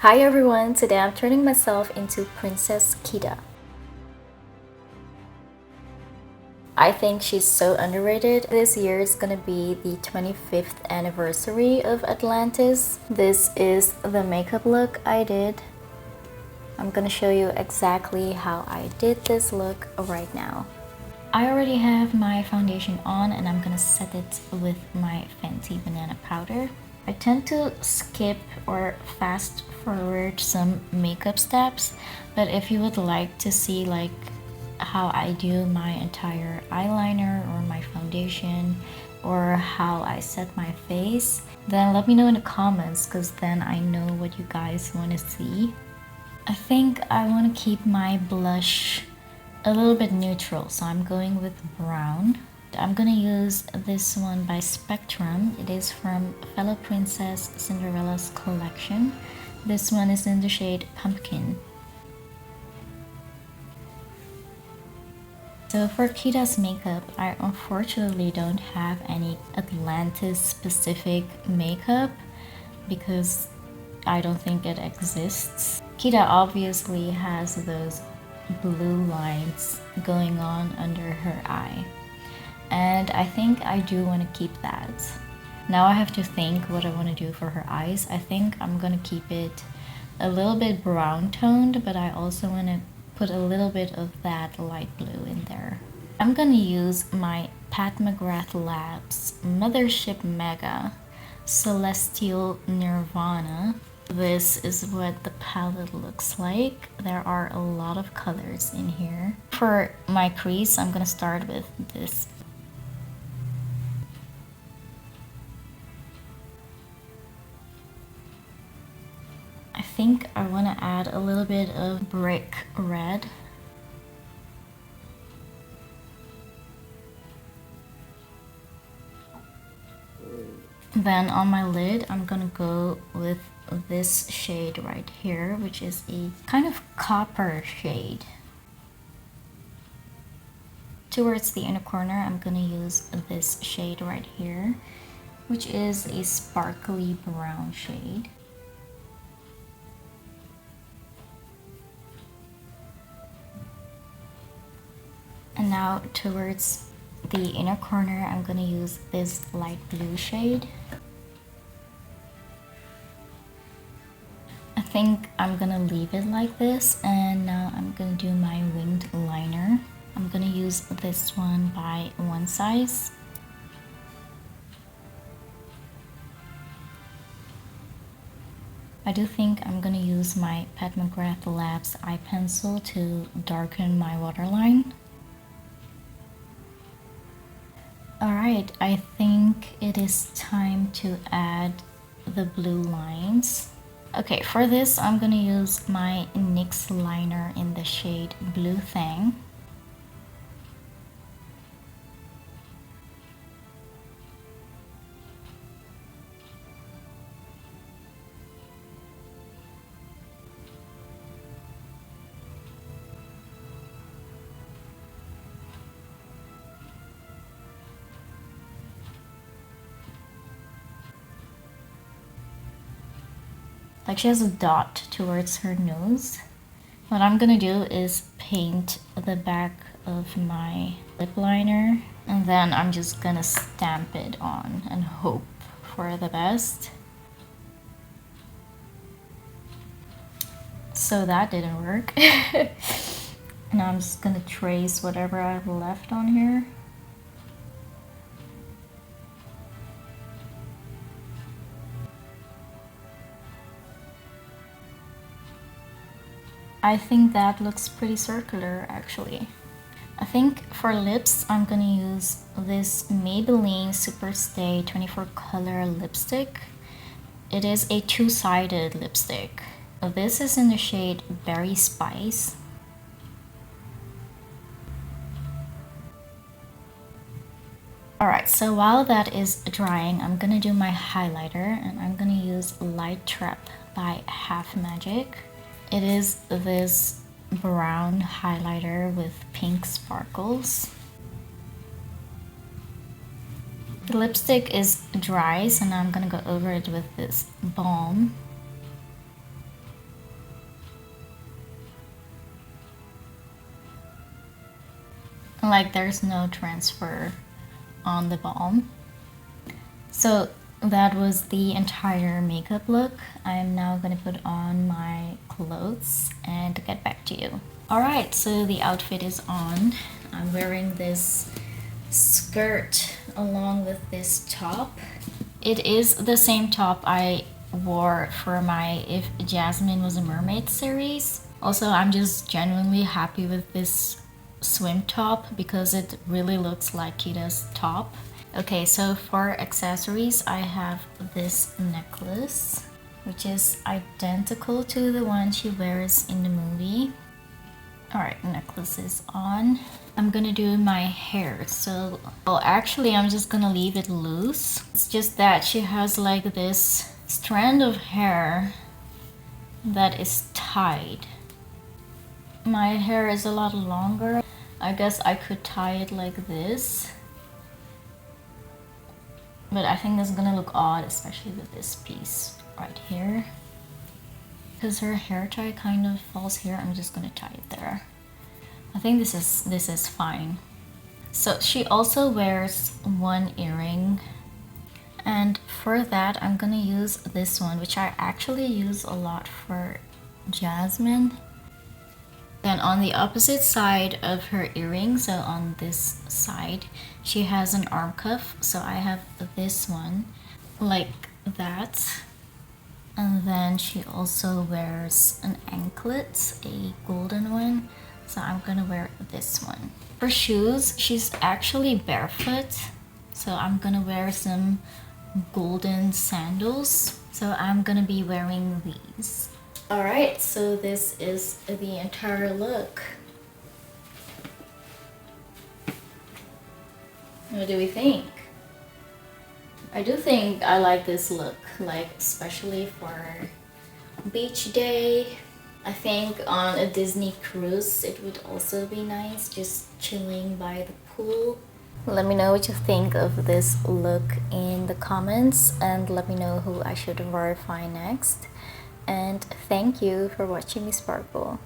Hi everyone, today I'm turning myself into Princess Kida. I think she's so underrated. This year is gonna be the 25th anniversary of Atlantis. This is the makeup look I did. I'm gonna show you exactly how I did this look right now. I already have my foundation on and I'm gonna set it with my Fenty banana powder. I tend to skip or fast forward some makeup steps, but if you would like to see like how I do my entire eyeliner or my foundation or how I set my face, then let me know in the comments because then I know what you guys want to see. I think I want to keep my blush a little bit neutral, so I'm going with brown. I'm gonna use this one by Spectrum. It is from fellow princess Cinderella's collection. This one is in the shade Pumpkin. So for Kida's makeup, I unfortunately don't have any Atlantis specific makeup because I don't think it exists. Kida obviously has those blue lines going on under her eye. And I think I do want to keep that. Now I have to think what I want to do for her eyes. I think I'm going to keep it a little bit brown toned, but I also want to put a little bit of that light blue in there. I'm going to use my Pat McGrath Labs Mothership Mega Celestial Nirvana. This is what the palette looks like. There are a lot of colors in here. For my crease, I'm going to start with this. I think I want to add a little bit of brick red. Then on my lid, I'm gonna go with this shade right here, which is a kind of copper shade. Towards the inner corner, I'm gonna use this shade right here, which is a sparkly brown shade. And now towards the inner corner, I'm gonna use this light blue shade. I think I'm gonna leave it like this, and now I'm gonna do my winged liner. I'm gonna use this one by One Size. I do think I'm gonna use my Pat McGrath Labs eye pencil to darken my waterline. Alright, I think it is time to add the blue lines. Okay, for this I'm gonna use my NYX liner in the shade Blue Thang. Like she has a dot towards her nose. What I'm gonna do is paint the back of my lip liner, and then I'm just gonna stamp it on and hope for the best. So that didn't work. And I'm just gonna trace whatever I've left on here. I think that looks pretty circular actually. I think for lips, I'm gonna use this Maybelline Superstay 24 color lipstick. It is a two-sided lipstick. This is in the shade Berry Spice. Alright, so while that is drying, I'm gonna do my highlighter, and I'm gonna use Light Trap by Half Magic. It is this brown highlighter with pink sparkles. The lipstick is dry, so now I'm gonna go over it with this balm. Like there's no transfer on the balm. So that was the entire makeup look. I am now gonna put on my clothes and get back to you. Alright, so the outfit is on. I'm wearing this skirt along with this top. It is the same top I wore for my If Jasmine Was a Mermaid series. Also, I'm just genuinely happy with this swim top because it really looks like Kida's top. Okay, so for accessories, I have this necklace, which is identical to the one she wears in the movie. Alright, necklace is on. I'm gonna do my hair. So, well, actually, I'm just gonna leave it loose. It's just that she has like this strand of hair that is tied. My hair is a lot longer. I guess I could tie it like this. But I think that's gonna look odd, especially with this piece right here. Because her hair tie kind of falls here, I'm just gonna tie it there. I think this is fine. So she also wears one earring. And for that, I'm gonna use this one, which I actually use a lot for Jasmine. Then on the opposite side of her earring, so on this side, she has an arm cuff. So I have this one like that. And then she also wears an anklet, a golden one. So I'm gonna wear this one. For shoes, she's actually barefoot. So I'm gonna wear some golden sandals. So I'm gonna be wearing these. Alright, so this is the entire look. What do we think? I do think I like this look, like especially for beach day. I think on a Disney cruise it would also be nice, just chilling by the pool. Let me know what you think of this look in the comments and let me know who I should verify next. And thank you for watching me sparkle.